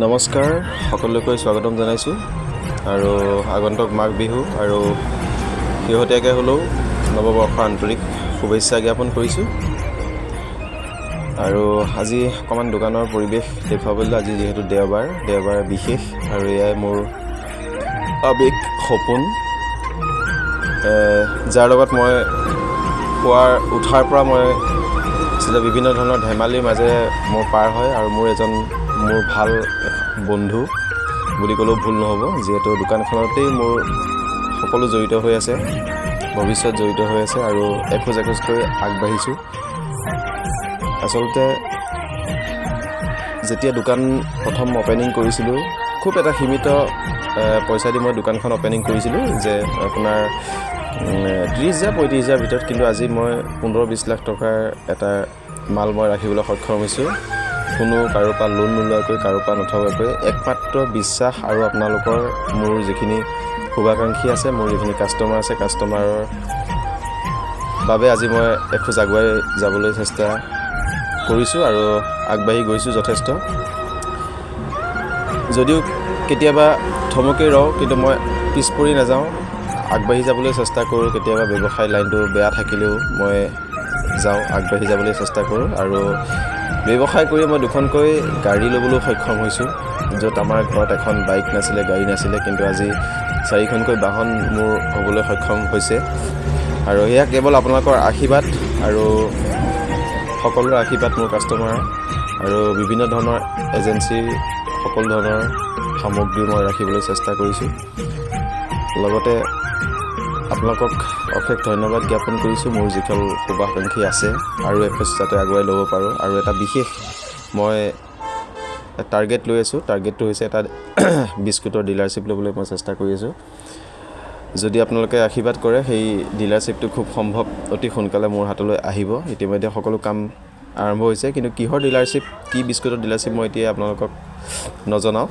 নমস্কাৰ, সকলোকে স্বাগতম জনাইছোঁ আৰু আগন্তুক মাঘ বিহু আৰু শেহতীয়াকৈ হ'লেও নৱবৰ্ষৰ আন্তৰিক শুভেচ্ছা জ্ঞাপন কৰিছোঁ। আৰু আজি অকণমান দোকানৰ পৰিৱেশ দেখুৱাবলৈ, আজি যিহেতু দেওবাৰ বিশেষ, আৰু এয়াই মোৰ আৱেগ সপোন, যাৰ লগত মই উঠাৰ পৰা মই আচলতে বিভিন্ন ধৰণৰ ধেমালিৰ মাজেৰে মোৰ পাৰ হয়। আৰু মোৰ ভাল বন্ধু বুলি ক'লেও ভুল নহ'ব, যিহেতু দোকানখনতেই মোৰ সকলো জড়িত হৈ আছে, ভৱিষ্যত জড়িত হৈ আছে আৰু এখোজ এখোজকৈ আগবাঢ়িছোঁ। আচলতে যেতিয়া দোকান প্ৰথম অপেনিং কৰিছিলোঁ, খুব এটা সীমিত পইচা দি মই দোকানখন অপেনিং কৰিছিলোঁ, যে আপোনাৰ 30,000-35,000 ভিতৰত। কিন্তু আজি মই 15-20 লাখ টকাৰ এটা মাল মই ৰাখিবলৈ সক্ষম হৈছোঁ, কোনো কাৰো পৰা লোন নোলোৱাকৈ, কাৰো পৰা নথকাকৈ। একমাত্ৰ বিশ্বাস আৰু আপোনালোকৰ মোৰ যিখিনি শুভাকাংক্ষী আছে, মোৰ যিখিনি কাষ্টমাৰ আছে, কাষ্টমাৰৰ বাবে আজি মই এখোজ আগুৱাই যাবলৈ চেষ্টা কৰিছোঁ আৰু আগবাঢ়ি গৈছোঁ যথেষ্ট। যদিও কেতিয়াবা থমকি ৰওঁ, কিন্তু মই পিছ পৰি নাযাওঁ, আগবাঢ়ি যাবলৈ চেষ্টা কৰোঁ। কেতিয়াবা ব্যৱসায় লাইনটো বেয়া থাকিলেও মই আগবাঢ়ি যাবলৈ চেষ্টা কৰোঁ। আৰু ব্যৱসায় কৰি মই দুখনকৈ গাড়ী ল'বলৈ সক্ষম হৈছোঁ, য'ত আমাৰ ঘৰত এখন বাইক নাছিলে, গাড়ী নাছিলে, কিন্তু আজি 4খনকৈ বাহন মোৰ হ'বলৈ সক্ষম হৈছে। আৰু এয়া কেৱল আপোনালোকৰ আশীৰ্বাদ আৰু সকলোৰে আশীৰ্বাদ, মোৰ কাষ্টমাৰ আৰু বিভিন্ন ধৰণৰ এজেঞ্চিৰ সকলো ধৰণৰ সামগ্ৰী মই ৰাখিবলৈ চেষ্টা কৰিছোঁ। লগতে আপোনালোকক অশেষ ধন্যবাদ জ্ঞাপন কৰিছোঁ। মোৰ যিসকল শুভাকাংক্ষী আছে আৰু এখোজ যাতে আগুৱাই ল'ব পাৰোঁ। আৰু এটা বিশেষ মই টাৰ্গেট লৈ আছোঁ, টাৰ্গেটটো হৈছে এটা বিস্কুটৰ ডিলাৰশ্বিপ ল'বলৈ মই চেষ্টা কৰি আছোঁ। যদি আপোনালোকে আশীৰ্বাদ কৰে, সেই ডিলাৰশ্বিপটো খুব সম্ভৱ অতি সোনকালে মোৰ হাতলৈ আহিব। ইতিমধ্যে সকলো কাম আৰম্ভ হৈছে, কিন্তু কিহৰ ডিলাৰশ্বিপ, কি বিস্কুটৰ ডিলাৰশ্বিপ, মই এতিয়া আপোনালোকক নজনাওঁ।